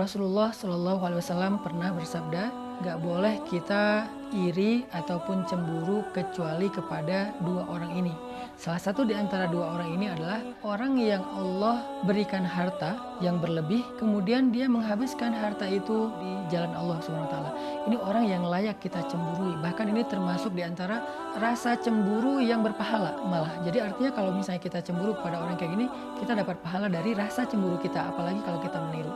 Rasulullah SAW pernah bersabda, gak boleh kita iri ataupun cemburu kecuali kepada dua orang ini. Salah satu di antara dua orang ini adalah orang yang Allah berikan harta yang berlebih, kemudian dia menghabiskan harta itu di jalan Allah SWT. Ini orang yang layak kita cemburui. Bahkan ini termasuk di antara rasa cemburu yang berpahala malah. Jadi artinya kalau misalnya kita cemburu pada orang kayak gini, kita dapat pahala dari rasa cemburu kita, apalagi kalau kita meniru.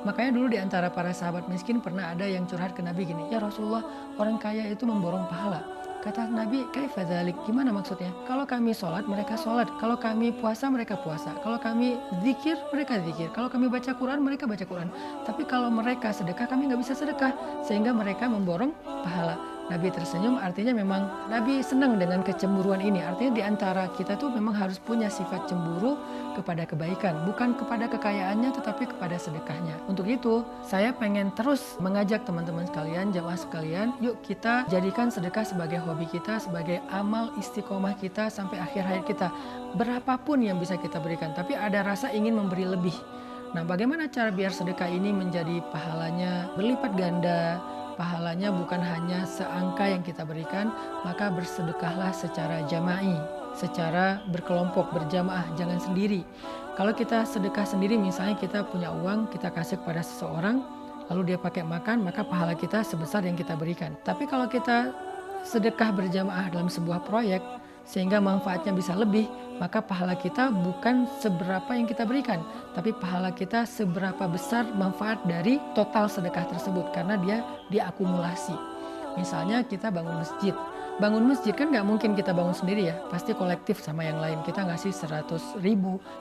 Makanya dulu di antara para sahabat miskin pernah ada yang curhat ke Nabi gini, ya Rasulullah, orang kaya itu memborong pahala. Kata Nabi, kaifa dzalik? Gimana maksudnya? Kalau kami sholat, mereka sholat. Kalau kami puasa, mereka puasa. Kalau kami zikir, mereka zikir. Kalau kami baca Quran, mereka baca Quran. Tapi kalau mereka sedekah, kami nggak bisa sedekah. Sehingga mereka memborong pahala. Nabi tersenyum, artinya memang Nabi senang dengan kecemburuan ini. Artinya di antara kita tuh memang harus punya sifat cemburu kepada kebaikan. Bukan kepada kekayaannya, tetapi kepada sedekahnya. Untuk itu, saya pengen terus mengajak teman-teman sekalian, jamaah sekalian, yuk kita jadikan sedekah sebagai hobi kita, sebagai amal istiqomah kita sampai akhir hayat kita. Berapapun yang bisa kita berikan, tapi ada rasa ingin memberi lebih. Nah, bagaimana cara biar sedekah ini menjadi pahalanya berlipat ganda, pahalanya bukan hanya seangka yang kita berikan, maka bersedekahlah secara jama'i, secara berkelompok, berjamaah, jangan sendiri. Kalau kita sedekah sendiri, misalnya kita punya uang, kita kasih kepada seseorang, lalu dia pakai makan, maka pahala kita sebesar yang kita berikan. Tapi kalau kita sedekah berjamaah dalam sebuah proyek, sehingga manfaatnya bisa lebih, maka pahala kita bukan seberapa yang kita berikan, tapi pahala kita seberapa besar manfaat dari total sedekah tersebut, karena dia diakumulasi. Misalnya kita bangun masjid. Bangun masjid kan nggak mungkin kita bangun sendiri ya, pasti kolektif sama yang lain. Kita ngasih 100.000,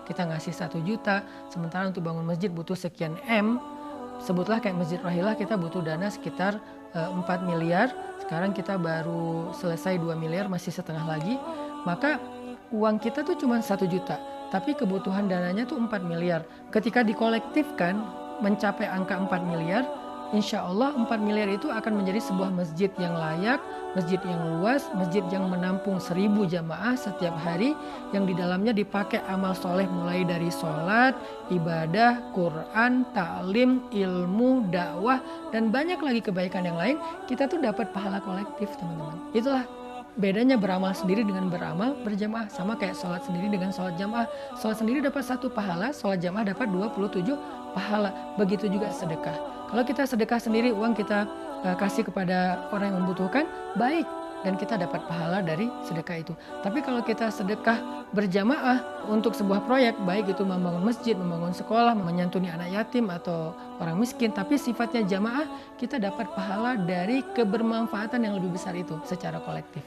kita ngasih 1 juta, sementara untuk bangun masjid butuh sekian M. Sebutlah kayak Masjid Rohilah, kita butuh dana sekitar 4 miliar, sekarang kita baru selesai 2 miliar, masih setengah lagi. Maka uang kita tuh cuma 1 juta, tapi kebutuhan dananya tuh 4 miliar. Ketika dikolektifkan mencapai angka 4 miliar, insya Allah 4 miliar itu akan menjadi sebuah masjid yang layak, masjid yang luas, masjid yang menampung 1.000 jamaah setiap hari, yang di dalamnya dipakai amal soleh mulai dari sholat, ibadah, Quran, taklim, ilmu, dakwah, dan banyak lagi kebaikan yang lain. Kita tuh dapat pahala kolektif, teman-teman. Itulah bedanya beramal sendiri dengan beramal berjamaah. Sama kayak sholat sendiri dengan sholat jamaah. Sholat sendiri dapat 1 pahala, sholat jamaah dapat 27 pahala. Begitu juga sedekah. Kalau kita sedekah sendiri, uang kita kasih kepada orang yang membutuhkan, baik, dan kita dapat pahala dari sedekah itu. Tapi kalau kita sedekah berjamaah untuk sebuah proyek, baik itu membangun masjid, membangun sekolah, menyantuni anak yatim atau orang miskin, tapi sifatnya jamaah, kita dapat pahala dari kebermanfaatan yang lebih besar itu secara kolektif.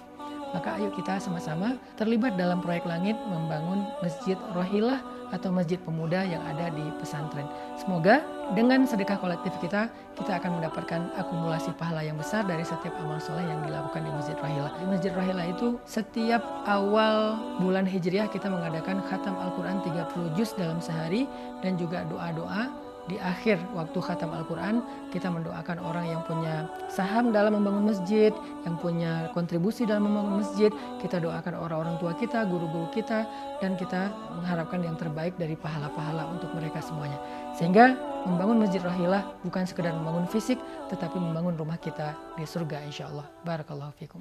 Maka ayo kita sama-sama terlibat dalam proyek langit membangun Masjid Rohilah atau Masjid Pemuda yang ada di pesantren. Semoga dengan sedekah kolektif kita akan mendapatkan akumulasi pahala yang besar dari setiap amal soleh yang dilakukan di Masjid Rohilah. Di Masjid Rohilah itu setiap awal bulan Hijriah kita mengadakan khatam Al-Quran 30 juz dalam sehari, dan juga doa-doa. Di akhir waktu khatam Al-Quran, kita mendoakan orang yang punya saham dalam membangun masjid, yang punya kontribusi dalam membangun masjid. Kita doakan orang-orang tua kita, guru-guru kita, dan kita mengharapkan yang terbaik dari pahala-pahala untuk mereka semuanya. Sehingga membangun Masjid Rohilah bukan sekedar membangun fisik, tetapi membangun rumah kita di surga insya Allah. Barakallahu fikum.